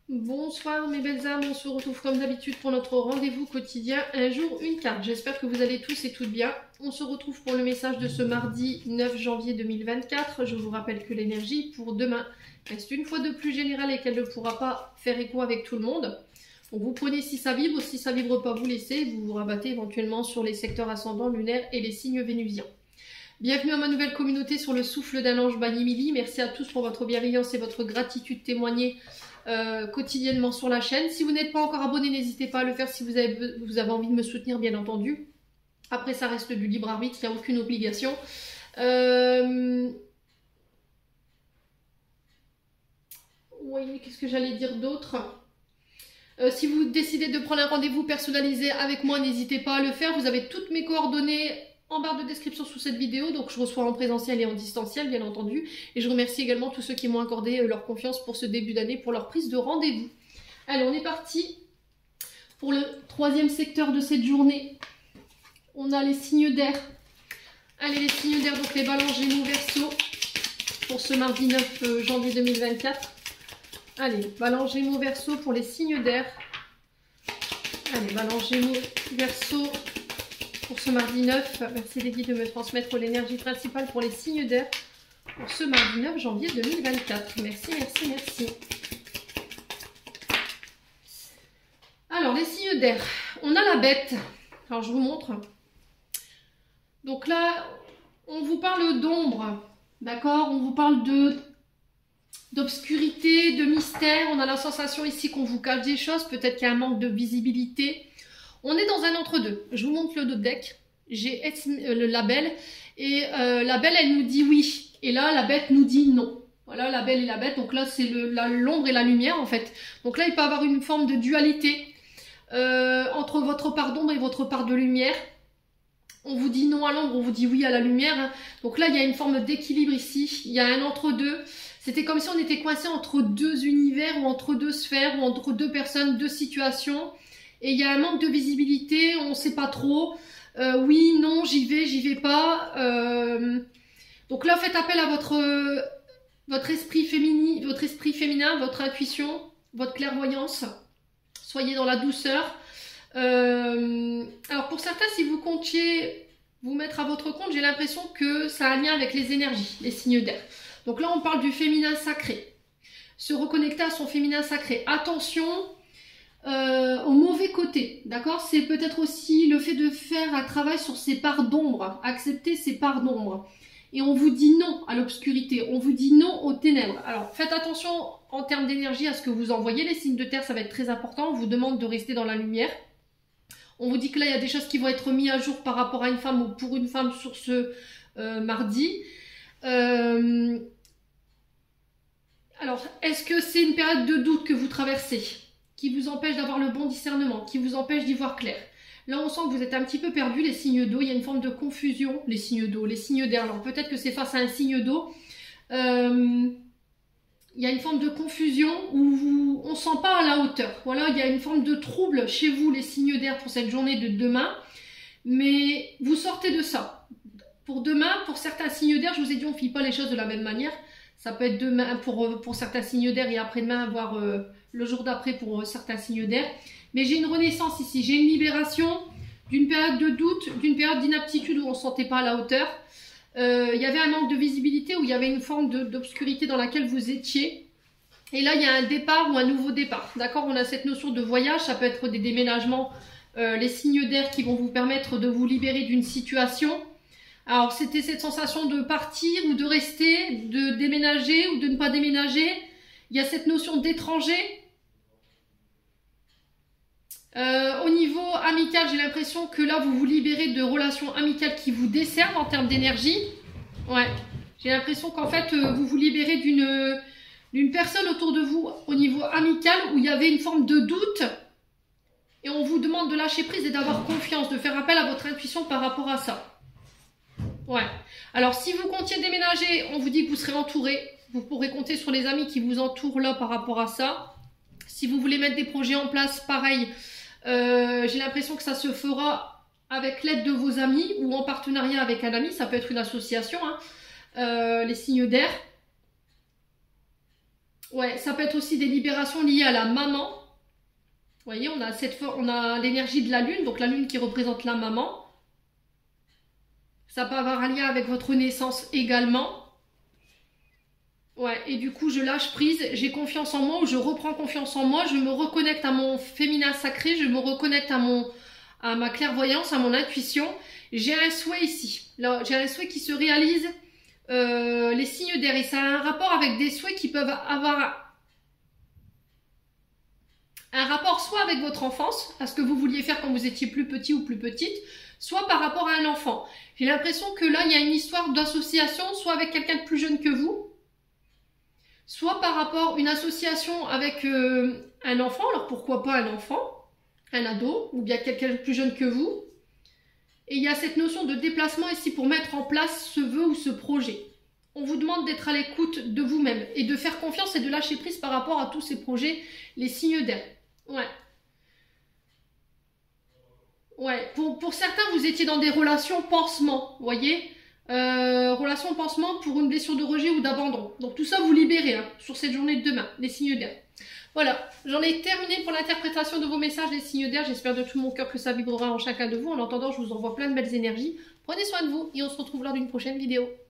Bonsoir mes belles âmes, on se retrouve comme d'habitude pour notre rendez-vous quotidien, un jour une carte. J'espère que vous allez tous et toutes bien. On se retrouve pour le message de ce mardi 9 janvier 2024. Je vous rappelle que l'énergie pour demain reste une fois de plus générale et qu'elle ne pourra pas faire écho avec tout le monde. Donc vous prenez si ça vibre, si ça vibre pas, vous laissez, vous vous rabattez éventuellement sur les secteurs ascendants, lunaires et les signes vénusiens. Bienvenue à ma nouvelle communauté sur le souffle d'un ange Banimili. Merci à tous pour votre bienveillance et votre gratitude témoignée quotidiennement sur la chaîne. Si vous n'êtes pas encore abonné, n'hésitez pas à le faire si vous avez envie de me soutenir, bien entendu. Après, ça reste du libre arbitre, il n'y a aucune obligation. Oui, qu'est-ce que j'allais dire d'autre? Si vous décidez de prendre un rendez-vous personnalisé avec moi, n'hésitez pas à le faire. Vous avez toutes mes coordonnées en barre de description sous cette vidéo, donc je reçois en présentiel et en distanciel bien entendu, et je remercie également tous ceux qui m'ont accordé leur confiance pour ce début d'année, pour leur prise de rendez-vous. Allez, on est parti pour le troisième secteur de cette journée. On a les signes d'air. Allez, les signes d'air, donc les balances Gémeaux Verseau pour ce mardi 9 janvier 2024. Allez, balance Gémeaux Verseau pour les signes d'air. Allez, balance Gémeaux Verseau pour ce mardi 9, merci les guides de me transmettre l'énergie principale pour les signes d'air pour ce mardi 9 janvier 2024. Merci, merci, merci. Alors, les signes d'air. On a la bête. Alors, je vous montre. Donc là, on vous parle d'ombre. D'accord? On vous parle d'obscurité, de mystère. On a la sensation ici qu'on vous cache des choses. Peut-être qu'il y a un manque de visibilité. On est dans un entre-deux. Je vous montre le deck. J'ai le label. Et la belle, elle nous dit oui. Et là, la bête nous dit non. Voilà, la belle et la bête. Donc là, c'est l'ombre et la lumière, en fait. Donc là, il peut y avoir une forme de dualité entre votre part d'ombre et votre part de lumière. On vous dit non à l'ombre, on vous dit oui à la lumière. Donc là, il y a une forme d'équilibre ici. Il y a un entre-deux. C'était comme si on était coincé entre deux univers ou entre deux sphères ou entre deux personnes, deux situations. Et il y a un manque de visibilité, on ne sait pas trop. Oui, non, j'y vais pas. Donc là, faites appel à votre esprit féminin, votre intuition, votre clairvoyance. Soyez dans la douceur. Alors pour certains, si vous comptiez vous mettre à votre compte, j'ai l'impression que ça a un lien avec les énergies, les signes d'air. Donc là, on parle du féminin sacré. Se reconnecter à son féminin sacré. Attention au mauvais côté, d'accord? C'est peut-être aussi le fait de faire un travail sur ses parts d'ombre, accepter ses parts d'ombre. Et on vous dit non à l'obscurité, on vous dit non aux ténèbres. Alors faites attention en termes d'énergie à ce que vous envoyez, les signes de terre, ça va être très important. On vous demande de rester dans la lumière. On vous dit que là, il y a des choses qui vont être mises à jour par rapport à une femme ou pour une femme sur ce mardi. Alors, est-ce que c'est une période de doute que vous traversez, qui vous empêche d'avoir le bon discernement, qui vous empêche d'y voir clair? Là, on sent que vous êtes un petit peu perdu, les signes d'eau. Il y a une forme de confusion, les signes d'eau, les signes d'air. Alors, peut-être que c'est face à un signe d'eau. Il y a une forme de confusion où on ne sent pas à la hauteur. Voilà, il y a une forme de trouble chez vous, les signes d'air, pour cette journée de demain. Mais vous sortez de ça. Pour demain, pour certains signes d'air, je vous ai dit, on ne fait pas les choses de la même manière. Ça peut être demain pour certains signes d'air et après-demain, voire le jour d'après pour certains signes d'air. Mais j'ai une renaissance ici, j'ai une libération d'une période de doute, d'une période d'inaptitude où on ne se sentait pas à la hauteur. Il y avait un manque de visibilité, où il y avait une forme d'obscurité dans laquelle vous étiez. Et là, il y a un départ ou un nouveau départ. D'accord? On a cette notion de voyage, ça peut être des déménagements, les signes d'air qui vont vous permettre de vous libérer d'une situation. Alors, c'était cette sensation de partir ou de rester, de déménager ou de ne pas déménager. Il y a cette notion d'étranger. Au niveau amical, j'ai l'impression que là, vous vous libérez de relations amicales qui vous desservent en termes d'énergie. Ouais, j'ai l'impression qu'en fait, vous vous libérez d'une personne autour de vous au niveau amical où il y avait une forme de doute. Et on vous demande de lâcher prise et d'avoir confiance, de faire appel à votre intuition par rapport à ça. Ouais. Alors, si vous comptiez déménager, on vous dit que vous serez entouré. Vous pourrez compter sur les amis qui vous entourent là par rapport à ça. Si vous voulez mettre des projets en place, pareil, j'ai l'impression que ça se fera avec l'aide de vos amis ou en partenariat avec un ami. Ça peut être une association, hein. Les signes d'air. Ouais, ça peut être aussi des libérations liées à la maman. Vous voyez, on a l'énergie de la lune, donc la lune qui représente la maman. Ça peut avoir un lien avec votre naissance également. Ouais, et du coup, je lâche prise, j'ai confiance en moi, ou je reprends confiance en moi, je me reconnecte à mon féminin sacré, je me reconnecte à ma clairvoyance, à mon intuition. J'ai un souhait ici. Là, j'ai un souhait qui se réalise, les signes d'air. Et ça a un rapport avec des souhaits qui peuvent avoir un rapport soit avec votre enfance, à ce que vous vouliez faire quand vous étiez plus petit ou plus petite, soit par rapport à un enfant. J'ai l'impression que là, il y a une histoire d'association, soit avec quelqu'un de plus jeune que vous, soit par rapport à une association avec un enfant. Alors pourquoi pas un enfant, un ado, ou bien quelqu'un de plus jeune que vous. Et il y a cette notion de déplacement ici pour mettre en place ce vœu ou ce projet. On vous demande d'être à l'écoute de vous-même et de faire confiance et de lâcher prise par rapport à tous ces projets, les signes d'air. Ouais. Ouais. Pour certains, vous étiez dans des relations pansement, vous voyez, relations pansement pour une blessure de rejet ou d'abandon. Donc tout ça, vous libérez hein, sur cette journée de demain, les signes d'air. Voilà, j'en ai terminé pour l'interprétation de vos messages, les signes d'air. J'espère de tout mon cœur que ça vibrera en chacun de vous. En attendant, je vous envoie plein de belles énergies. Prenez soin de vous et on se retrouve lors d'une prochaine vidéo.